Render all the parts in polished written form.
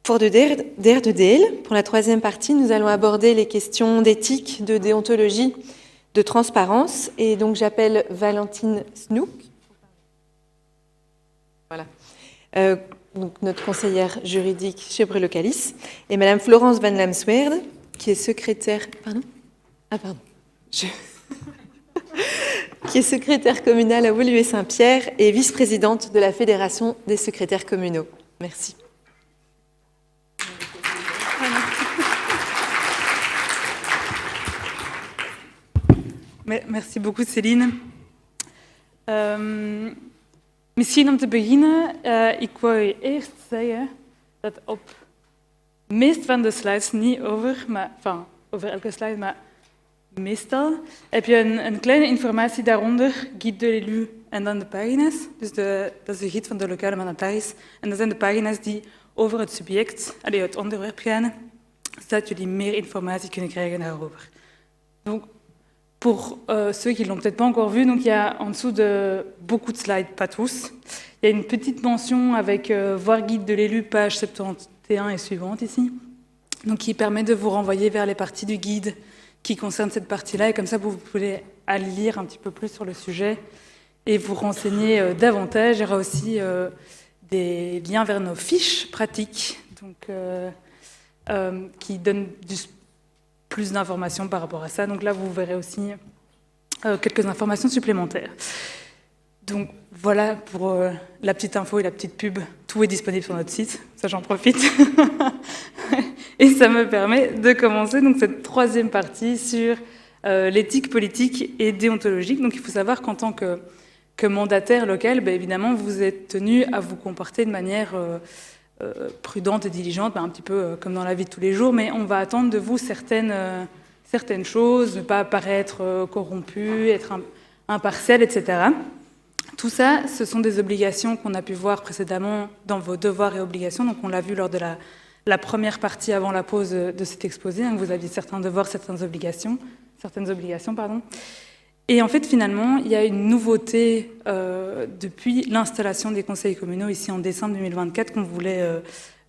Pour de deel, pour la troisième partie, nous allons aborder les questions d'éthique, de déontologie, de transparence. Et donc, j'appelle Valentine Snoek, voilà, donc notre conseillère juridique chez Brelocalis, et Madame Florence Van Lamsweerde, qui est secrétaire... qui est secrétaire communale à Woluwe-Saint-Pierre et vice-présidente de la Fédération des secrétaires communaux. Merci. Merci beaucoup, Céline. Misschien om te beginnen, ik wou je eerst zeggen dat op de meeste van de slides, niet over, over elke slide, maar meestal, heb je een kleine informatie daaronder, Guide de l'élu, en dan de pagina's. Dus dat is de gids van de lokale mandataris. En dat zijn de pagina's die over het subject, het onderwerp gaan, zodat jullie meer informatie kunnen krijgen daarover. Donc, pour ceux qui ne l'ont peut-être pas encore vu, donc il y a en dessous de beaucoup de slides, pas tous, il y a une petite mention avec voir guide de l'élu, page 71 et suivante ici, donc qui permet de vous renvoyer vers les parties du guide qui concernent cette partie-là, et comme ça vous pouvez aller lire un petit peu plus sur le sujet et vous renseigner davantage. Il y aura aussi des liens vers nos fiches pratiques, donc, qui donnent plus d'informations par rapport à ça. Donc là, vous verrez aussi quelques informations supplémentaires. Donc voilà pour la petite info et la petite pub. Tout est disponible sur notre site, ça j'en profite. Et ça me permet de commencer donc, cette troisième partie sur l'éthique politique et déontologique. Donc il faut savoir qu'en tant que mandataire local, évidemment, vous êtes tenu à vous comporter de manière... prudente et diligente, un petit peu comme dans la vie de tous les jours, mais on va attendre de vous certaines choses, ne pas paraître corrompu, être impartial, etc. Tout ça, ce sont des obligations qu'on a pu voir précédemment dans vos devoirs et obligations, donc on l'a vu lors de la première partie avant la pause de cet exposé, hein, vous aviez certains devoirs, certaines obligations. Et en fait, finalement, il y a une nouveauté depuis l'installation des conseils communaux ici en décembre 2024 qu'on voulait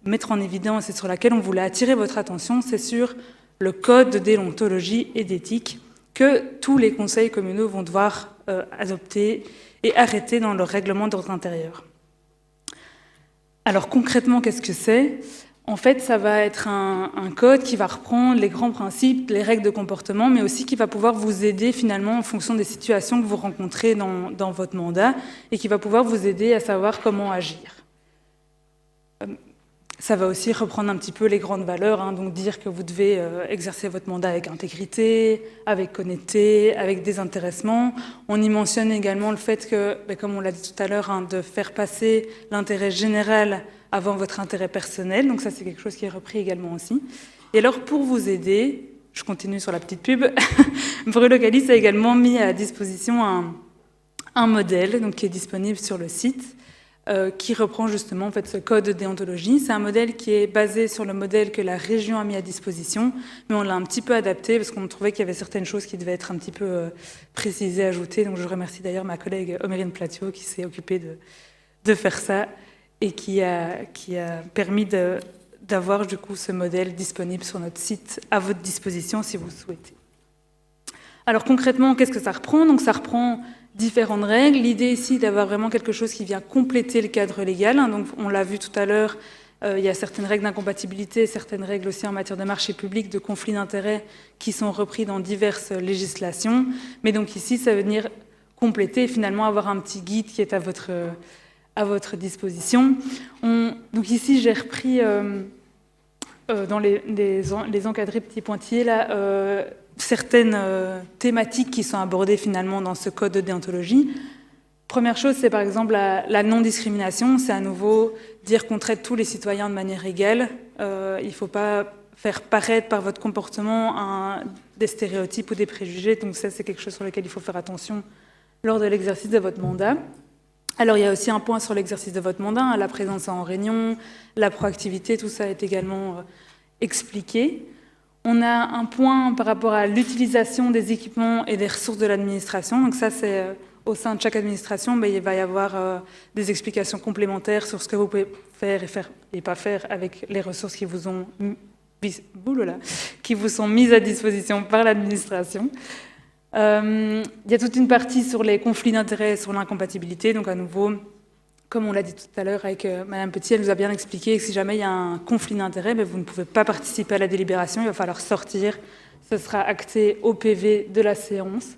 mettre en évidence et sur laquelle on voulait attirer votre attention, c'est sur le code de déontologie et d'éthique que tous les conseils communaux vont devoir adopter et arrêter dans leur règlement d'ordre intérieur. Alors concrètement, qu'est-ce que c'est ? En fait, ça va être un code qui va reprendre les grands principes, les règles de comportement, mais aussi qui va pouvoir vous aider finalement en fonction des situations que vous rencontrez dans votre mandat et qui va pouvoir vous aider à savoir comment agir. Ça va aussi reprendre un petit peu les grandes valeurs, hein, donc dire que vous devez exercer votre mandat avec intégrité, avec honnêteté, avec désintéressement. On y mentionne également le fait que, comme on l'a dit tout à l'heure, hein, de faire passer l'intérêt général avant votre intérêt personnel, donc ça c'est quelque chose qui est repris également aussi. Et alors pour vous aider, je continue sur la petite pub, Brelocalis a également mis à disposition un modèle donc, qui est disponible sur le site, qui reprend justement en fait, ce code de déontologie. C'est un modèle qui est basé sur le modèle que la région a mis à disposition, mais on l'a un petit peu adapté parce qu'on trouvait qu'il y avait certaines choses qui devaient être un petit peu précisées, ajoutées. Donc je remercie d'ailleurs ma collègue Omérine Platio qui s'est occupée de faire ça et qui a permis d'avoir du coup ce modèle disponible sur notre site à votre disposition si vous le souhaitez. Alors concrètement, qu'est-ce que ça reprend ? Donc ça reprend différentes règles. L'idée ici d'avoir vraiment quelque chose qui vient compléter le cadre légal. Donc on l'a vu tout à l'heure, il y a certaines règles d'incompatibilité, certaines règles aussi en matière de marché public, de conflits d'intérêts qui sont repris dans diverses législations. Mais donc ici, ça veut venir compléter et finalement avoir un petit guide qui est à votre disposition. Donc ici, j'ai repris dans les encadrés petits pointillés là, certaines thématiques qui sont abordées finalement dans ce code de déontologie. Première chose, c'est par exemple la non-discrimination. C'est à nouveau dire qu'on traite tous les citoyens de manière égale. Il ne faut pas faire paraître par votre comportement des stéréotypes ou des préjugés. Donc ça, c'est quelque chose sur lequel il faut faire attention lors de l'exercice de votre mandat. Alors, il y a aussi un point sur l'exercice de votre mandat, hein, la présence en réunion, la proactivité, tout ça est également expliqué. On a un point par rapport à l'utilisation des équipements et des ressources de l'administration. Donc ça, c'est au sein de chaque administration, il va y avoir des explications complémentaires sur ce que vous pouvez faire et pas faire avec les ressources qui vous sont mises à disposition par l'administration. Il y a toute une partie sur les conflits d'intérêts, sur l'incompatibilité. Donc à nouveau, comme on l'a dit tout à l'heure avec Madame Petit, elle nous a bien expliqué que si jamais il y a un conflit d'intérêts, vous ne pouvez pas participer à la délibération, il va falloir sortir. Ce sera acté au PV de la séance.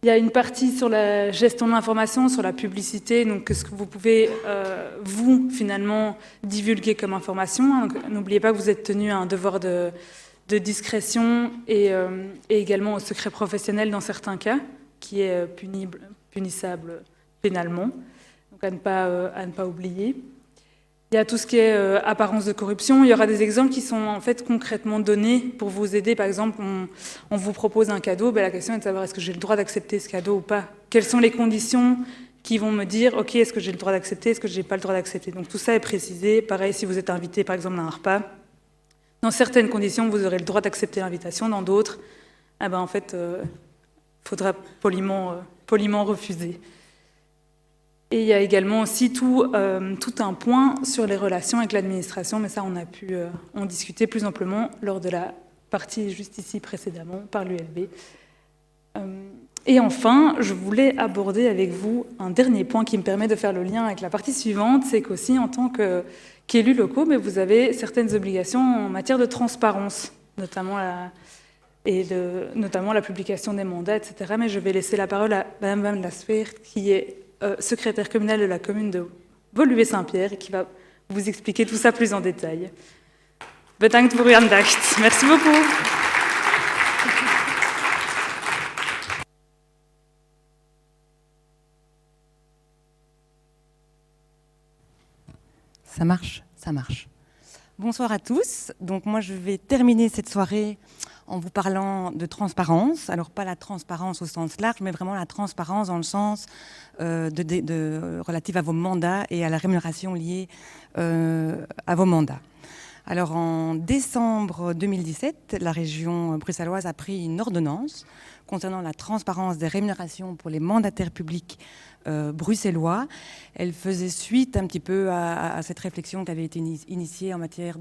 Il y a une partie sur la gestion de l'information, sur la publicité, donc ce que vous pouvez, vous, finalement, divulguer comme information. N'oubliez pas que vous êtes tenu à un devoir de discrétion et également au secret professionnel dans certains cas, qui est punissable pénalement, donc à ne pas oublier. Il y a tout ce qui est apparence de corruption. Il y aura des exemples qui sont en fait concrètement donnés pour vous aider. Par exemple, on vous propose un cadeau. La question est de savoir est-ce que j'ai le droit d'accepter ce cadeau ou pas. Quelles sont les conditions qui vont me dire ok, est-ce que j'ai le droit d'accepter, est-ce que j'ai pas le droit d'accepter. Donc tout ça est précisé. Pareil, si vous êtes invité par exemple à un repas, dans certaines conditions, vous aurez le droit d'accepter l'invitation. Dans d'autres, en fait, faudra poliment refuser. Et il y a également aussi tout un point sur les relations avec l'administration, mais ça, on a pu en discuter plus amplement lors de la partie juste ici précédemment par l'ULB. Et enfin, je voulais aborder avec vous un dernier point qui me permet de faire le lien avec la partie suivante, c'est qu'aussi en tant qu'élus locaux, vous avez certaines obligations en matière de transparence, notamment la publication des mandats, etc. Mais je vais laisser la parole à Mme Van Lasper, qui est secrétaire communale de la commune de Woluwe-Saint-Pierre, qui va vous expliquer tout ça plus en détail. Bedankt voor uw aandacht. Merci beaucoup. Ça marche, ça marche. Bonsoir à tous. Donc moi, je vais terminer cette soirée en vous parlant de transparence. Alors pas la transparence au sens large, mais vraiment la transparence dans le sens relative à vos mandats et à la rémunération liée à vos mandats. Alors en décembre 2017, la région bruxelloise a pris une ordonnance concernant la transparence des rémunérations pour les mandataires publics bruxellois. Elle faisait suite un petit peu à cette réflexion qui avait été initiée en matière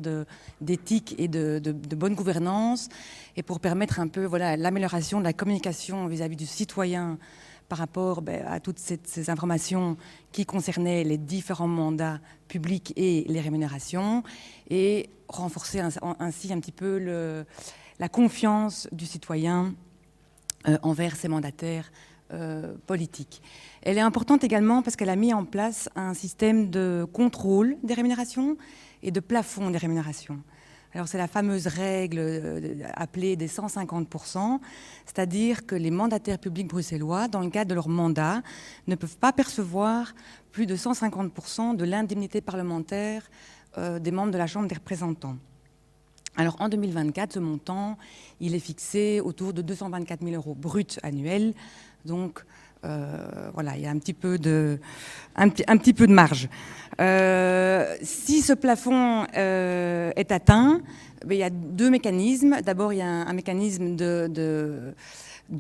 d'éthique et de bonne gouvernance, et pour permettre un peu l'amélioration de la communication vis-à-vis du citoyen par rapport à toutes ces informations qui concernaient les différents mandats publics et les rémunérations, et renforcer ainsi un petit peu la confiance du citoyen envers ses mandataires politiques. Elle est importante également parce qu'elle a mis en place un système de contrôle des rémunérations et de plafond des rémunérations. Alors c'est la fameuse règle appelée des 150%, c'est-à-dire que les mandataires publics bruxellois, dans le cadre de leur mandat, ne peuvent pas percevoir plus de 150% de l'indemnité parlementaire des membres de la Chambre des représentants. Alors en 2024, ce montant, il est fixé autour de 224 000 € bruts annuels. Donc il y a un petit peu de marge. Si ce plafond est atteint, il y a deux mécanismes. D'abord, il y a un mécanisme de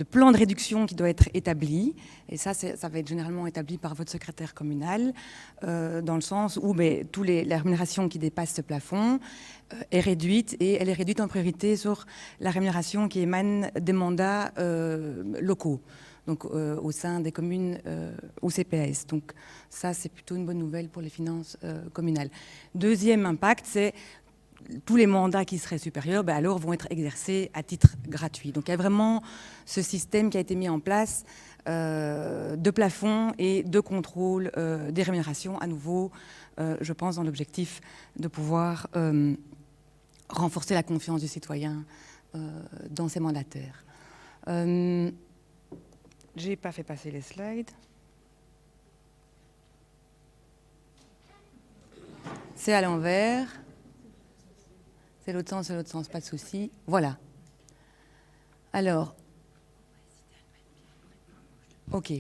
plan de réduction qui doit être établi. Et ça va être généralement établi par votre secrétaire communal, dans le sens où la rémunération qui dépasse ce plafond est réduite, et elle est réduite en priorité sur la rémunération qui émane des mandats locaux, donc au sein des communes au CPAS. Donc ça, c'est plutôt une bonne nouvelle pour les finances communales. Deuxième impact, c'est tous les mandats qui seraient supérieurs, alors vont être exercés à titre gratuit. Donc il y a vraiment ce système qui a été mis en place de plafond et de contrôle des rémunérations, à nouveau, je pense, dans l'objectif de pouvoir renforcer la confiance du citoyen dans ses mandataires. J'ai pas fait passer les slides. C'est à l'envers. C'est l'autre sens, pas de souci. Voilà. Alors, ok.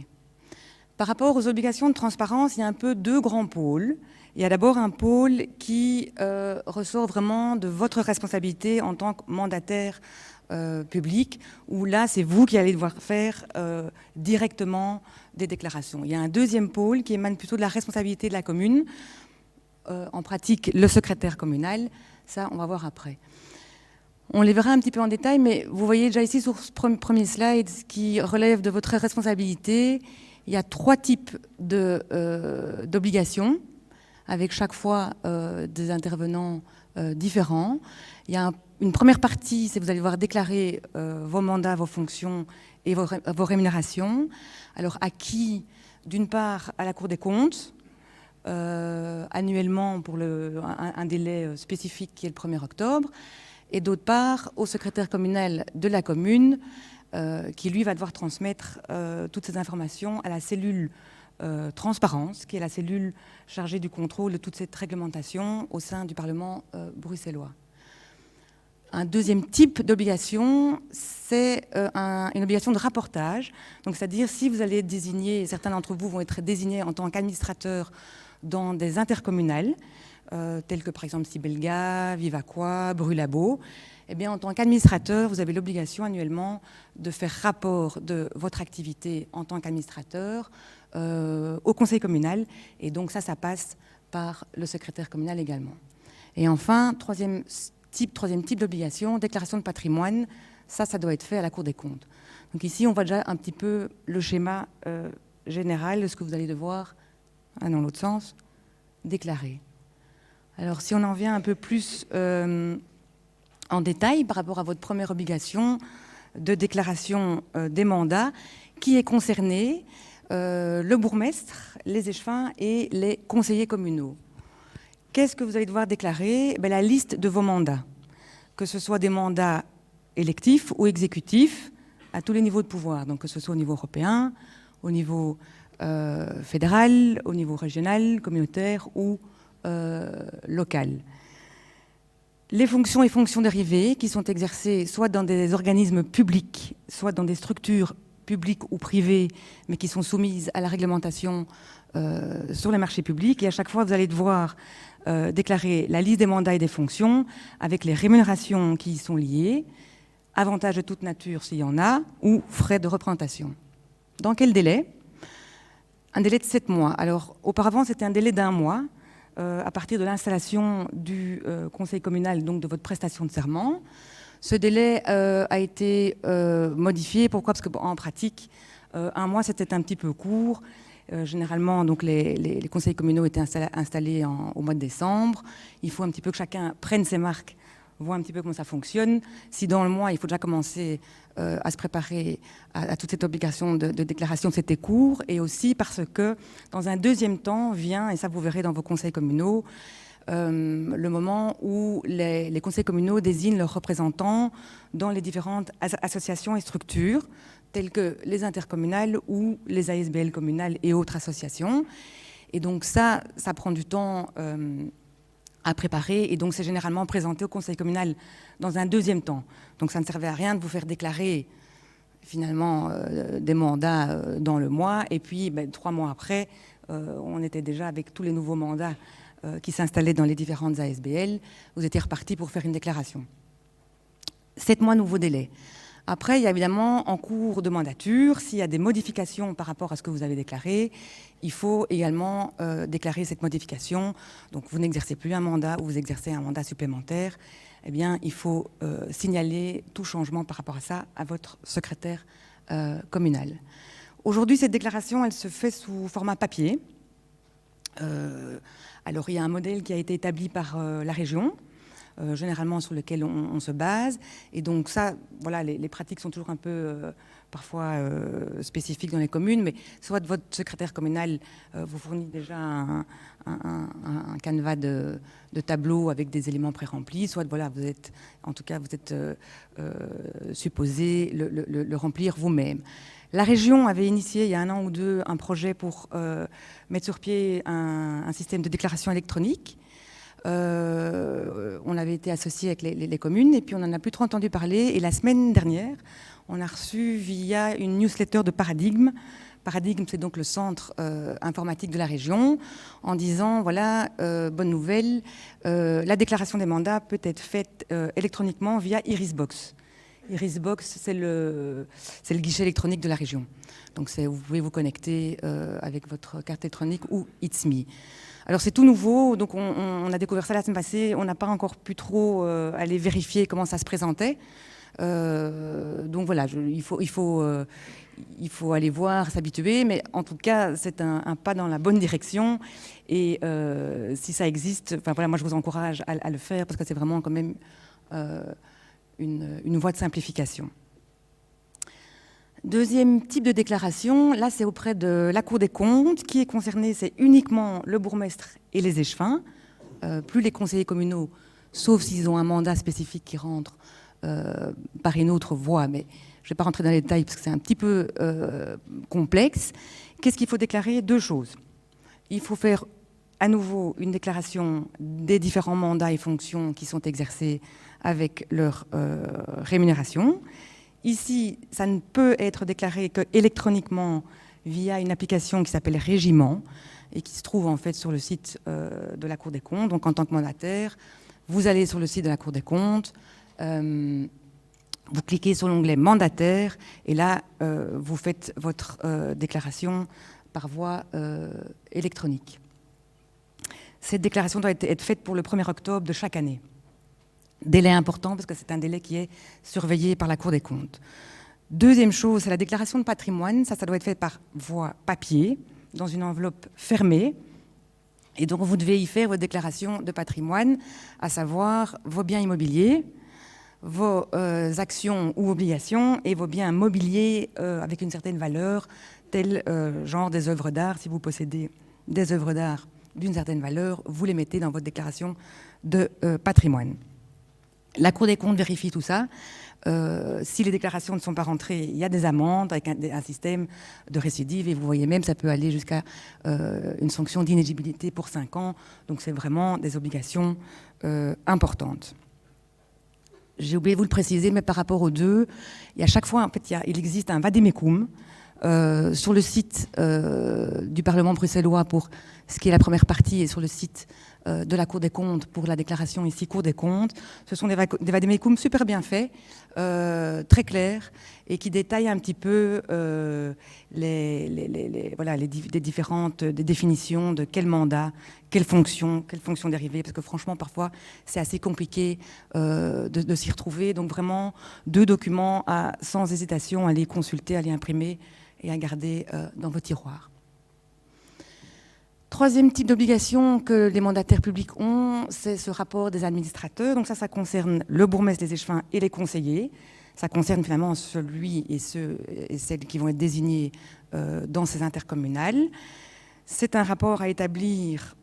Par rapport aux obligations de transparence, il y a un peu deux grands pôles. Il y a d'abord un pôle qui ressort vraiment de votre responsabilité en tant que mandataire public, où là, c'est vous qui allez devoir faire directement des déclarations. Il y a un deuxième pôle qui émane plutôt de la responsabilité de la commune, en pratique le secrétaire communal, ça on va voir après. On les verra un petit peu en détail, mais vous voyez déjà ici sur ce premier slide, ce qui relève de votre responsabilité, il y a 3 types d'obligations, avec chaque fois des intervenants différents. Il y a une première partie, c'est vous allez devoir déclarer vos mandats, vos fonctions et vos rémunérations. Alors à qui? D'une part à la Cour des comptes, annuellement pour un délai spécifique qui est le 1er octobre, et d'autre part au secrétaire communal de la commune, qui lui va devoir transmettre toutes ces informations à la cellule transparence, qui est la cellule chargée du contrôle de toute cette réglementation au sein du Parlement bruxellois. Un deuxième type d'obligation, c'est une obligation de rapportage. Donc, c'est-à-dire si vous allez être désigné, certains d'entre vous vont être désignés en tant qu'administrateurs dans des intercommunales, tels que par exemple Sibelga, Vivaquois, Brulabo, eh bien, en tant qu'administrateur, vous avez l'obligation annuellement de faire rapport de votre activité en tant qu'administrateur au conseil communal. Et donc ça passe par le secrétaire communal également. Et enfin, troisième type d'obligation, déclaration de patrimoine, ça doit être fait à la Cour des comptes. Donc ici, on voit déjà un petit peu le schéma général de ce que vous allez devoir, dans l'autre sens, déclarer. Alors si on en vient un peu plus en détail par rapport à votre première obligation de déclaration des mandats, qui est concerné? Le bourgmestre, les échevins et les conseillers communaux. Qu'est-ce que vous allez devoir déclarer? La liste de vos mandats, que ce soit des mandats électifs ou exécutifs, à tous les niveaux de pouvoir, donc que ce soit au niveau européen, au niveau fédéral, au niveau régional, communautaire ou local. Les fonctions et fonctions dérivées qui sont exercées soit dans des organismes publics, soit dans des structures publiques ou privées, mais qui sont soumises à la réglementation sur les marchés publics. Et à chaque fois, vous allez devoir déclarer la liste des mandats et des fonctions avec les rémunérations qui y sont liées, avantages de toute nature s'il y en a, ou frais de représentation. Dans quel délai? Un délai de 7 mois. Alors, auparavant, c'était un délai d'1 mois, à partir de l'installation du conseil communal, donc de votre prestation de serment. Ce délai a été modifié. Pourquoi? Parce qu'en pratique, 1 mois, c'était un petit peu court. Généralement, donc, les conseils communaux étaient installés au mois de décembre. Il faut un petit peu que chacun prenne ses marques, voit un petit peu comment ça fonctionne. Si dans le mois, il faut déjà commencer à se préparer à toute cette obligation de déclaration, c'était court. Et aussi parce que, dans un deuxième temps, vient, et ça vous verrez dans vos conseils communaux, le moment où les conseils communaux désignent leurs représentants dans les différentes associations et structures, telles que les intercommunales ou les ASBL communales et autres associations. Et donc ça prend du temps à préparer, et donc c'est généralement présenté au conseil communal dans un deuxième temps. Donc ça ne servait à rien de vous faire déclarer finalement des mandats dans le mois, et puis 3 mois après, on était déjà avec tous les nouveaux mandats qui s'installaient dans les différentes ASBL, vous étiez reparti pour faire une déclaration. 7 mois, nouveau délai. Après, il y a évidemment en cours de mandature, s'il y a des modifications par rapport à ce que vous avez déclaré, il faut également déclarer cette modification. Donc vous n'exercez plus un mandat ou vous exercez un mandat supplémentaire, eh bien il faut signaler tout changement par rapport à ça à votre secrétaire communal. Aujourd'hui, cette déclaration, elle se fait sous format papier. Alors il y a un modèle qui a été établi par la région, généralement sur lequel on se base. Et donc ça, voilà, les pratiques sont toujours un peu parfois spécifiques dans les communes, mais soit votre secrétaire communal vous fournit déjà un canevas de tableaux avec des éléments pré-remplis, soit voilà, vous êtes supposé le remplir vous-même. La région avait initié il y a 1 an ou 2 un projet pour mettre sur pied un système de déclaration électronique. On avait été associé avec les communes et puis on n'en a plus trop entendu parler. Et la semaine dernière, on a reçu via une newsletter de Paradigme. Paradigme, c'est donc le centre informatique de la région, en disant, voilà, bonne nouvelle, la déclaration des mandats peut être faite électroniquement via Irisbox, Irisbox, c'est le guichet électronique de la région. Donc vous pouvez vous connecter avec votre carte électronique ou It's Me. Alors c'est tout nouveau, donc on a découvert ça la semaine passée, on n'a pas encore pu trop aller vérifier comment ça se présentait. Donc voilà, il faut aller voir, s'habituer, mais en tout cas c'est un pas dans la bonne direction. Et si ça existe, enfin voilà, moi je vous encourage à le faire parce que c'est vraiment quand même une voie de simplification. Deuxième type de déclaration, là c'est auprès de la Cour des comptes. Qui est concerné, c'est uniquement le bourgmestre et les échevins, plus les conseillers communaux, sauf s'ils ont un mandat spécifique qui rentre par une autre voie, mais je ne vais pas rentrer dans les détails parce que c'est un petit peu complexe. Qu'est-ce qu'il faut déclarer? Deux choses. Il faut faire à nouveau une déclaration des différents mandats et fonctions qui sont exercés avec leur rémunération. Ici, ça ne peut être déclaré qu'électroniquement via une application qui s'appelle Régiment et qui se trouve en fait sur le site de la Cour des comptes. Donc en tant que mandataire, vous allez sur le site de la Cour des comptes, vous cliquez sur l'onglet mandataire et là, vous faites votre déclaration par voie électronique. Cette déclaration doit être faite pour le 1er octobre de chaque année. Délai important parce que c'est un délai qui est surveillé par la Cour des comptes. Deuxième chose, c'est la déclaration de patrimoine. Ça doit être fait par voie papier, dans une enveloppe fermée. Et donc, vous devez y faire votre déclaration de patrimoine, à savoir vos biens immobiliers, vos actions ou obligations et vos biens mobiliers avec une certaine valeur, tel genre des œuvres d'art. Si vous possédez des œuvres d'art d'une certaine valeur, vous les mettez dans votre déclaration de patrimoine. La Cour des comptes vérifie tout ça. Si les déclarations ne sont pas rentrées, il y a des amendes avec un système de récidive et vous voyez même ça peut aller jusqu'à une sanction d'inéligibilité pour 5 ans. Donc c'est vraiment des obligations importantes. J'ai oublié de vous le préciser, mais par rapport aux deux, il y a chaque fois, en fait, il existe un vademecum sur le site du Parlement bruxellois pour ce qui est la première partie et sur le site de la Cour des comptes pour la déclaration ici Cour des comptes. Ce sont des vademecums super bien faits, très clairs et qui détaillent un petit peu les différentes définitions de quel mandat, quelle fonction dérivée, parce que franchement parfois c'est assez compliqué de s'y retrouver. Donc vraiment 2 documents sans hésitation à les consulter, à les imprimer et à garder dans vos tiroirs. Troisième type d'obligation que les mandataires publics ont, c'est ce rapport des administrateurs. Donc ça concerne le bourgmestre, les échevins et les conseillers. Ça concerne finalement celui et celles qui vont être désignés dans ces intercommunales. C'est un rapport à établir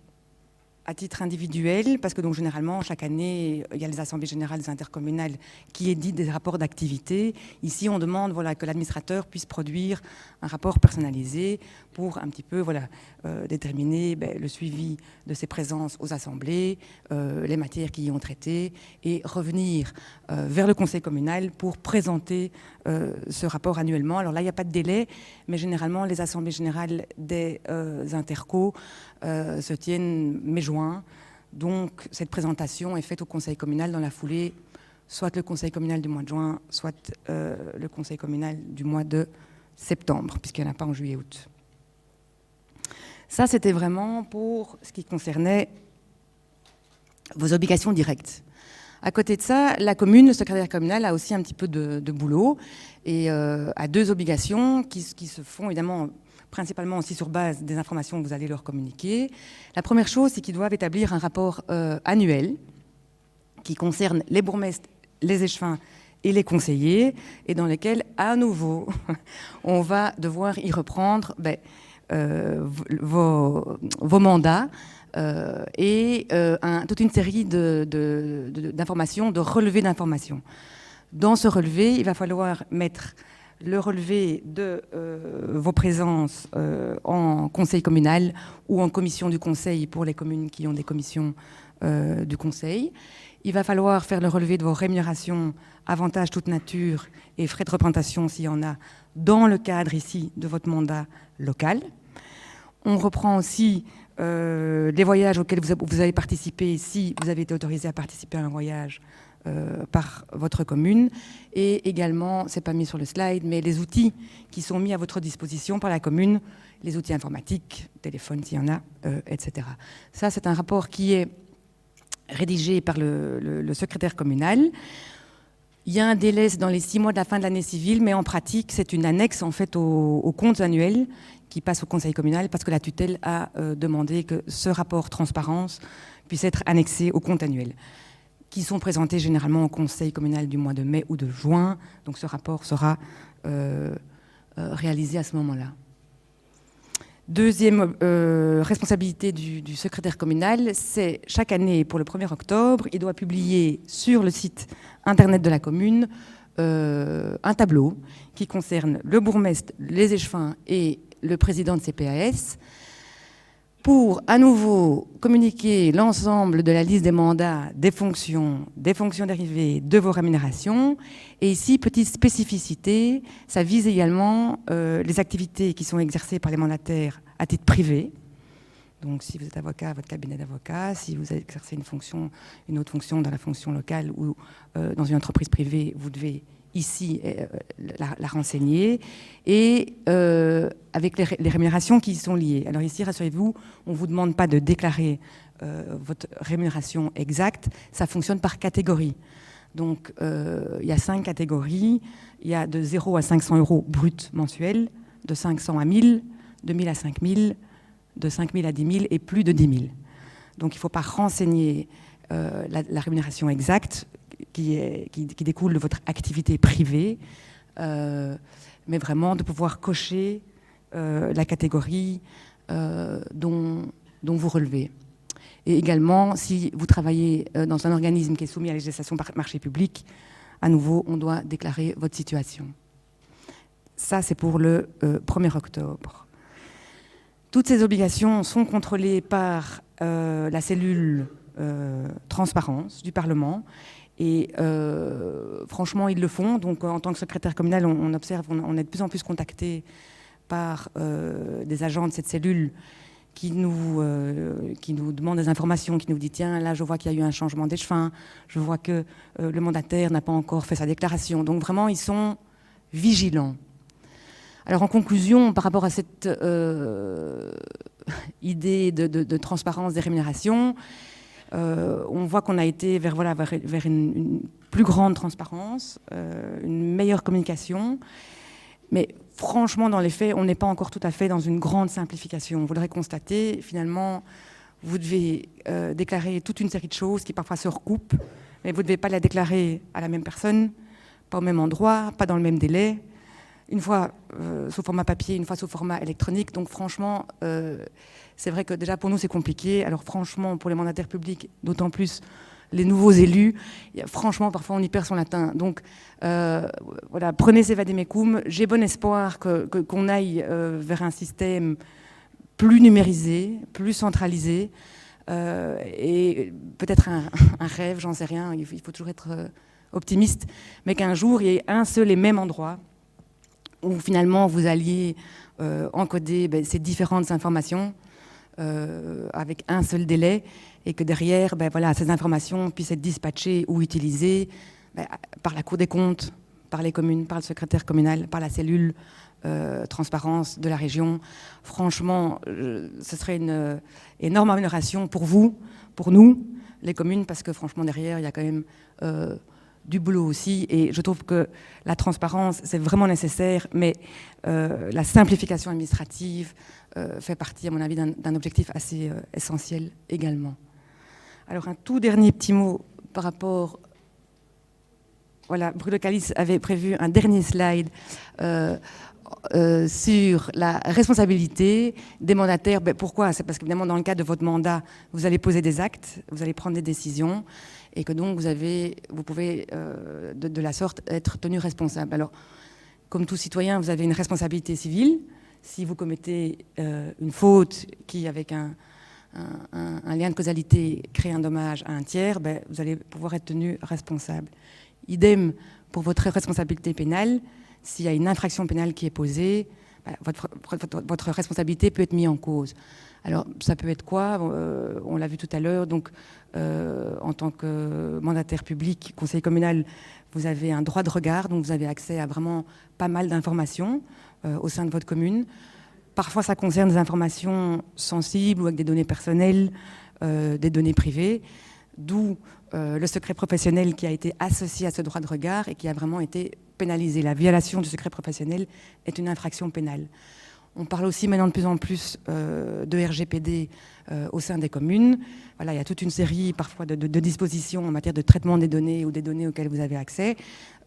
à titre individuel, parce que donc généralement, chaque année, il y a les assemblées générales des intercommunales qui éditent des rapports d'activité. Ici, on demande que l'administrateur puisse produire un rapport personnalisé pour un petit peu déterminer le suivi de ses présences aux assemblées, les matières qui y ont traité, et revenir vers le conseil communal pour présenter ce rapport annuellement. Alors là, il n'y a pas de délai, mais généralement, les assemblées générales des intercos se tiennent mai-juin. Donc, cette présentation est faite au conseil communal dans la foulée, soit le conseil communal du mois de juin, soit le conseil communal du mois de septembre, puisqu'il n'y en a pas en juillet-août. Ça, c'était vraiment pour ce qui concernait vos obligations directes. À côté de ça, la commune, le secrétaire communal a aussi un petit peu de boulot et a 2 obligations qui se font évidemment principalement aussi sur base des informations que vous allez leur communiquer. La première chose, c'est qu'ils doivent établir un rapport annuel qui concerne les bourgmestres, les échevins et les conseillers, et dans lesquels, à nouveau, on va devoir y reprendre vos mandats et toute une série d'informations, de relevés d'informations. Dans ce relevé, il va falloir mettre le relevé de vos présences en conseil communal ou en commission du conseil pour les communes qui ont des commissions du conseil. Il va falloir faire le relevé de vos rémunérations, avantages toute nature et frais de représentation s'il y en a dans le cadre ici de votre mandat local. On reprend aussi les voyages auxquels vous avez participé si vous avez été autorisé à participer à un voyage par votre commune, et également, c'est pas mis sur le slide, mais les outils qui sont mis à votre disposition par la commune, les outils informatiques, téléphone s'il y en a, etc. Ça, c'est un rapport qui est rédigé par le secrétaire communal. Il y a un délai dans les 6 mois de la fin de l'année civile, mais en pratique, c'est une annexe en fait aux comptes annuels qui passe au conseil communal parce que la tutelle a demandé que ce rapport transparence puisse être annexé aux comptes annuels, qui sont présentés généralement au conseil communal du mois de mai ou de juin. Donc ce rapport sera réalisé à ce moment-là. Deuxième responsabilité du secrétaire communal, c'est chaque année, pour le 1er octobre, il doit publier sur le site internet de la commune un tableau qui concerne le bourgmestre, les échevins et le président de CPAS pour à nouveau communiquer l'ensemble de la liste des mandats, des fonctions dérivées, de vos rémunérations. Et ici, petite spécificité, ça vise également les activités qui sont exercées par les mandataires à titre privé. Donc si vous êtes avocat, votre cabinet d'avocat, si vous exercez une autre fonction dans la fonction locale ou dans une entreprise privée, vous devez ici la renseigner, et avec les rémunérations qui y sont liées. Alors ici, rassurez-vous, on ne vous demande pas de déclarer votre rémunération exacte, ça fonctionne par catégorie. Donc il y a 5 catégories, il y a de 0 à 500 euros brut mensuels, de 500 à 1000, de 1000 à 5000, de 5000 à 10 000 et plus de 10 000. Donc il ne faut pas renseigner la rémunération exacte qui découle de votre activité privée, mais vraiment de pouvoir cocher la catégorie dont vous relevez. Et également, si vous travaillez dans un organisme qui est soumis à la législation par marché public, à nouveau, on doit déclarer votre situation. Ça, c'est pour le 1er octobre. Toutes ces obligations sont contrôlées par la cellule transparence du Parlement. Et franchement, ils le font. Donc, en tant que secrétaire communal, on observe, on est de plus en plus contacté par des agents de cette cellule qui nous demandent des informations, qui nous disent « Tiens, là, je vois qu'il y a eu un changement d'échevin, je vois que le mandataire n'a pas encore fait sa déclaration. » Donc, vraiment, ils sont vigilants. Alors, en conclusion, par rapport à cette idée de transparence des rémunérations, on voit qu'on a été vers une plus grande transparence, une meilleure communication. Mais franchement, dans les faits, on n'est pas encore tout à fait dans une grande simplification. Vous l'aurez constaté, finalement, vous devez déclarer toute une série de choses qui parfois se recoupent, mais vous ne devez pas la déclarer à la même personne, pas au même endroit, pas dans le même délai, une fois sous format papier, une fois sous format électronique. Donc franchement, c'est vrai que déjà pour nous c'est compliqué. Alors franchement, pour les mandataires publics, d'autant plus les nouveaux élus, franchement parfois on y perd son latin. Donc voilà, prenez ces vademecum. J'ai bon espoir qu'on aille vers un système plus numérisé, plus centralisé, et peut-être un rêve, j'en sais rien, il faut toujours être optimiste, mais qu'un jour il y ait un seul et même endroit où finalement vous alliez encoder ces différentes informations avec un seul délai, et que derrière, ces informations puissent être dispatchées ou utilisées par la Cour des comptes, par les communes, par le secrétaire communal, par la cellule transparence de la région. Franchement, ce serait une énorme amélioration pour vous, pour nous, les communes, parce que franchement, derrière, il y a quand même du boulot aussi, et je trouve que la transparence, c'est vraiment nécessaire, mais la simplification administrative fait partie, à mon avis, d'un objectif assez essentiel également. Alors, un tout dernier petit mot par rapport... Voilà, Bruno Calice avait prévu un dernier slide sur la responsabilité des mandataires. Pourquoi ? C'est parce qu'évidemment, dans le cadre de votre mandat, vous allez poser des actes, vous allez prendre des décisions, et que donc vous pouvez de la sorte être tenu responsable. Alors, comme tout citoyen, vous avez une responsabilité civile. Si vous commettez une faute qui, avec un lien de causalité, crée un dommage à un tiers, vous allez pouvoir être tenu responsable. Idem pour votre responsabilité pénale. S'il y a une infraction pénale qui est posée, votre responsabilité peut être mise en cause. Alors, ça peut être quoi? On l'a vu tout à l'heure, donc en tant que mandataire public, conseiller communal, vous avez un droit de regard, donc vous avez accès à vraiment pas mal d'informations au sein de votre commune. Parfois, ça concerne des informations sensibles ou avec des données personnelles, des données privées, d'où le secret professionnel qui a été associé à ce droit de regard et qui a vraiment été pénalisé. La violation du secret professionnel est une infraction pénale. On parle aussi maintenant de plus en plus de RGPD au sein des communes. Voilà, il y a toute une série parfois de dispositions en matière de traitement des données ou des données auxquelles vous avez accès.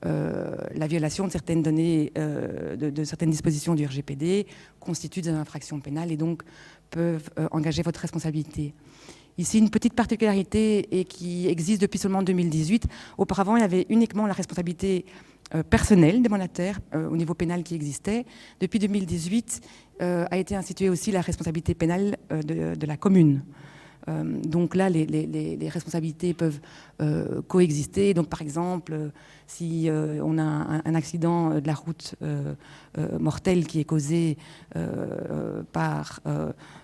La violation de certaines données, de certaines dispositions du RGPD constitue des infractions pénales et donc peuvent engager votre responsabilité. Ici, une petite particularité et qui existe depuis seulement 2018. Auparavant, il y avait uniquement la responsabilité personnelle des mandataires au niveau pénal qui existait. Depuis 2018, a été instituée aussi la responsabilité pénale de la commune. Donc là, les responsabilités peuvent coexister. Donc par exemple, si on a un accident de la route mortel qui est causé par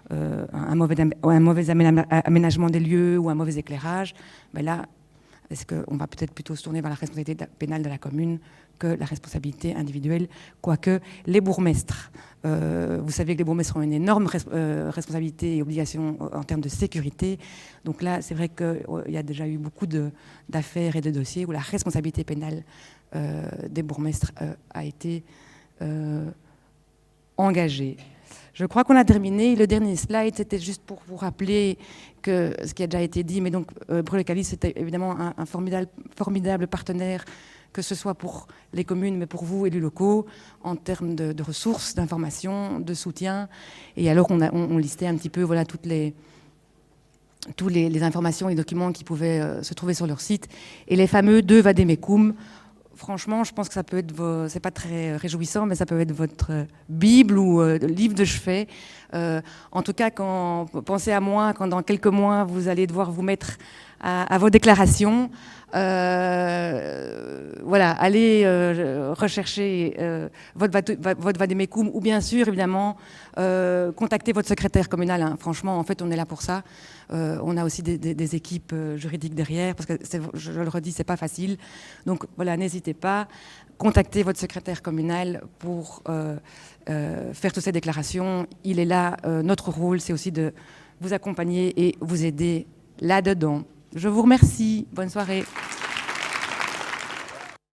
un mauvais aménagement des lieux ou un mauvais éclairage, ben là, est-ce qu'on va peut-être plutôt se tourner vers la responsabilité pénale de la commune que la responsabilité individuelle, quoique les bourgmestres, vous savez que les bourgmestres ont une énorme responsabilité et obligation en termes de sécurité. Donc là, c'est vrai qu'il y a déjà eu beaucoup d'affaires et de dossiers où la responsabilité pénale des bourgmestres a été engagée. Je crois qu'on a terminé. Le dernier slide, c'était juste pour vous rappeler que ce qui a déjà été dit, mais donc Brûle Calice, c'était évidemment un formidable partenaire, que ce soit pour les communes, mais pour vous, élus locaux, en termes de ressources, d'informations, de soutien. Et alors, on listait un petit peu voilà, toutes les informations et documents qui pouvaient se trouver sur leur site. Et les fameux 2 vademecum, franchement, je pense que ça peut être, c'est pas très réjouissant, mais ça peut être votre Bible ou livre de chevet. En tout cas, pensez à moi, quand dans quelques mois, vous allez devoir vous mettre à vos déclarations. Voilà, allez rechercher votre vademecum ou bien sûr, évidemment, contactez votre secrétaire communal. Hein. Franchement, en fait, on est là pour ça. On a aussi des équipes juridiques derrière, parce que je le redis, c'est pas facile. Donc voilà, n'hésitez pas. Contactez votre secrétaire communal pour faire toutes ces déclarations. Il est là. Notre rôle, c'est aussi de vous accompagner et vous aider là-dedans. Je vous remercie. Bonne soirée.